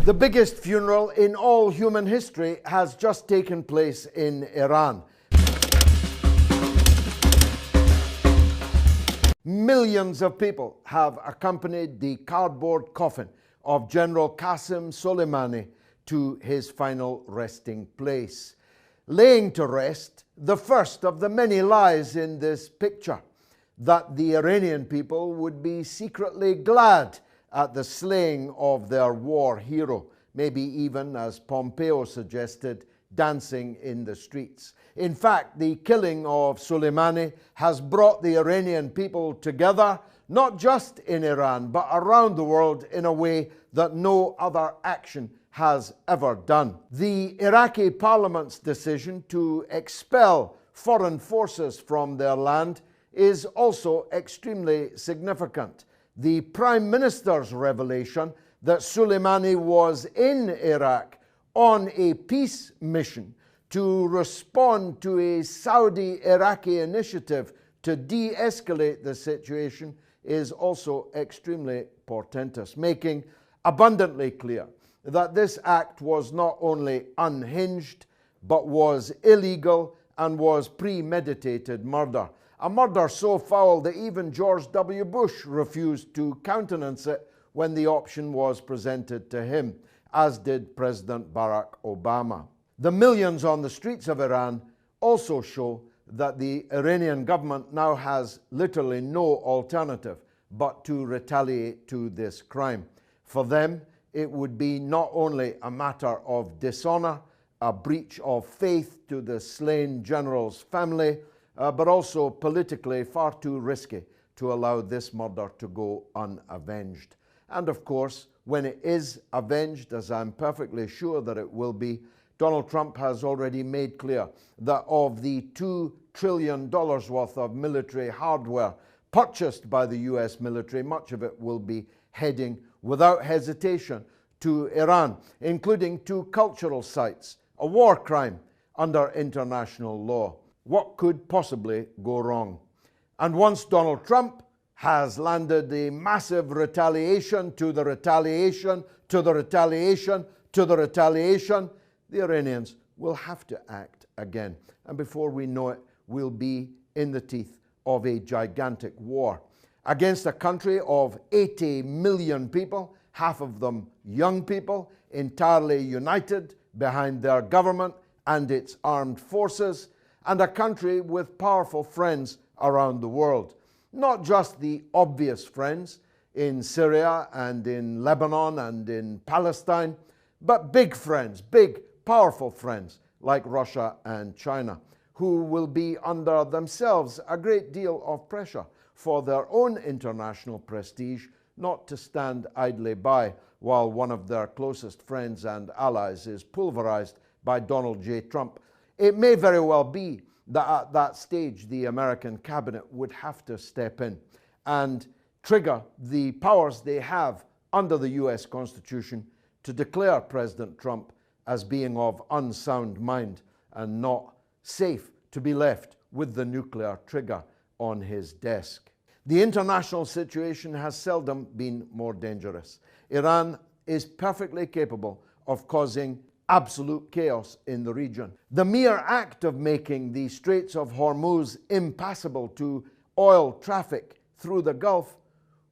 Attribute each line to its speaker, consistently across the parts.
Speaker 1: The biggest funeral in all human history has just taken place in Iran. Millions of people have accompanied the cardboard coffin of General Qasem Soleimani to his final resting place, laying to rest the first of the many lies in this picture, that the Iranian people would be secretly glad at the slaying of their war hero, maybe even, as Pompeo suggested, dancing in the streets. In fact, the killing of Soleimani has brought the Iranian people together, not just in Iran, but around the world in a way that no other action has ever done. The Iraqi parliament's decision to expel foreign forces from their land is also extremely significant. The Prime Minister's revelation that Soleimani was in Iraq on a peace mission to respond to a Saudi-Iraqi initiative to de-escalate the situation is also extremely portentous, making abundantly clear that this act was not only unhinged, but was illegal and was premeditated murder. A murder so foul that even George W. Bush refused to countenance it when the option was presented to him, as did President Barack Obama. The millions on the streets of Iran also show that the Iranian government now has literally no alternative but to retaliate to this crime. For them, it would be not only a matter of dishonor, a breach of faith to the slain general's family, but also politically far too risky to allow this murder to go unavenged. And of course, when it is avenged, as I'm perfectly sure that it will be, Donald Trump has already made clear that of the $2 trillion worth of military hardware purchased by the US military, much of it will be heading without hesitation to Iran, including to cultural sites, a war crime under international law. What could possibly go wrong? And once Donald Trump has landed a massive retaliation to the retaliation, to the retaliation, to the retaliation, the Iranians will have to act again. And before we know it, we'll be in the teeth of a gigantic war against a country of 80 million people, half of them young people, entirely united behind their government and its armed forces, and a country with powerful friends around the world. Not just the obvious friends in Syria and in Lebanon and in Palestine, but big friends, big, powerful friends like Russia and China, who will be under themselves a great deal of pressure for their own international prestige, not to stand idly by while one of their closest friends and allies is pulverized by Donald J. Trump. It may very well be that at that stage the American cabinet would have to step in and trigger the powers they have under the US Constitution to declare President Trump as being of unsound mind and not safe to be left with the nuclear trigger on his desk. The international situation has seldom been more dangerous. Iran is perfectly capable of causing absolute chaos in the region. The mere act of making the Straits of Hormuz impassable to oil traffic through the Gulf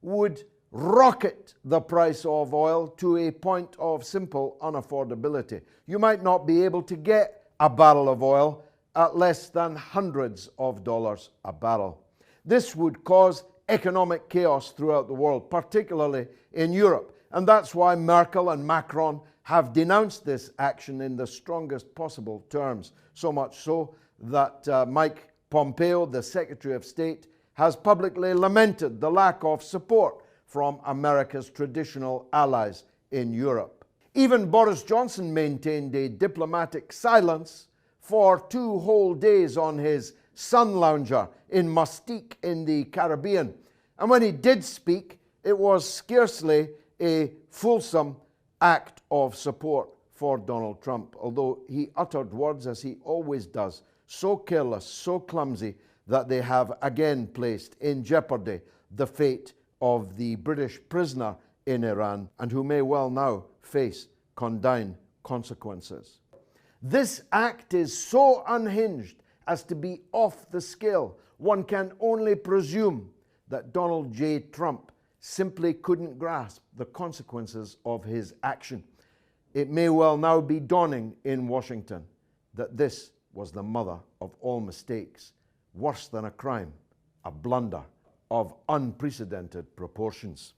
Speaker 1: would rocket the price of oil to a point of simple unaffordability. You might not be able to get a barrel of oil at less than hundreds of dollars a barrel. This would cause economic chaos throughout the world, particularly in Europe. And that's why Merkel and Macron have denounced this action in the strongest possible terms, so much so that Mike Pompeo, the Secretary of State, has publicly lamented the lack of support from America's traditional allies in Europe. Even Boris Johnson maintained a diplomatic silence for 2 whole days on his sun lounger in Mustique in the Caribbean. And when he did speak, it was scarcely a fulsome act of support for Donald Trump, although he uttered words, as he always does, so careless, so clumsy, that they have again placed in jeopardy the fate of the British prisoner in Iran, and who may well now face condign consequences. This act is so unhinged as to be off the scale. One can only presume that Donald J. Trump simply couldn't grasp the consequences of his action. It may well now be dawning in Washington that this was the mother of all mistakes, worse than a crime, a blunder of unprecedented proportions.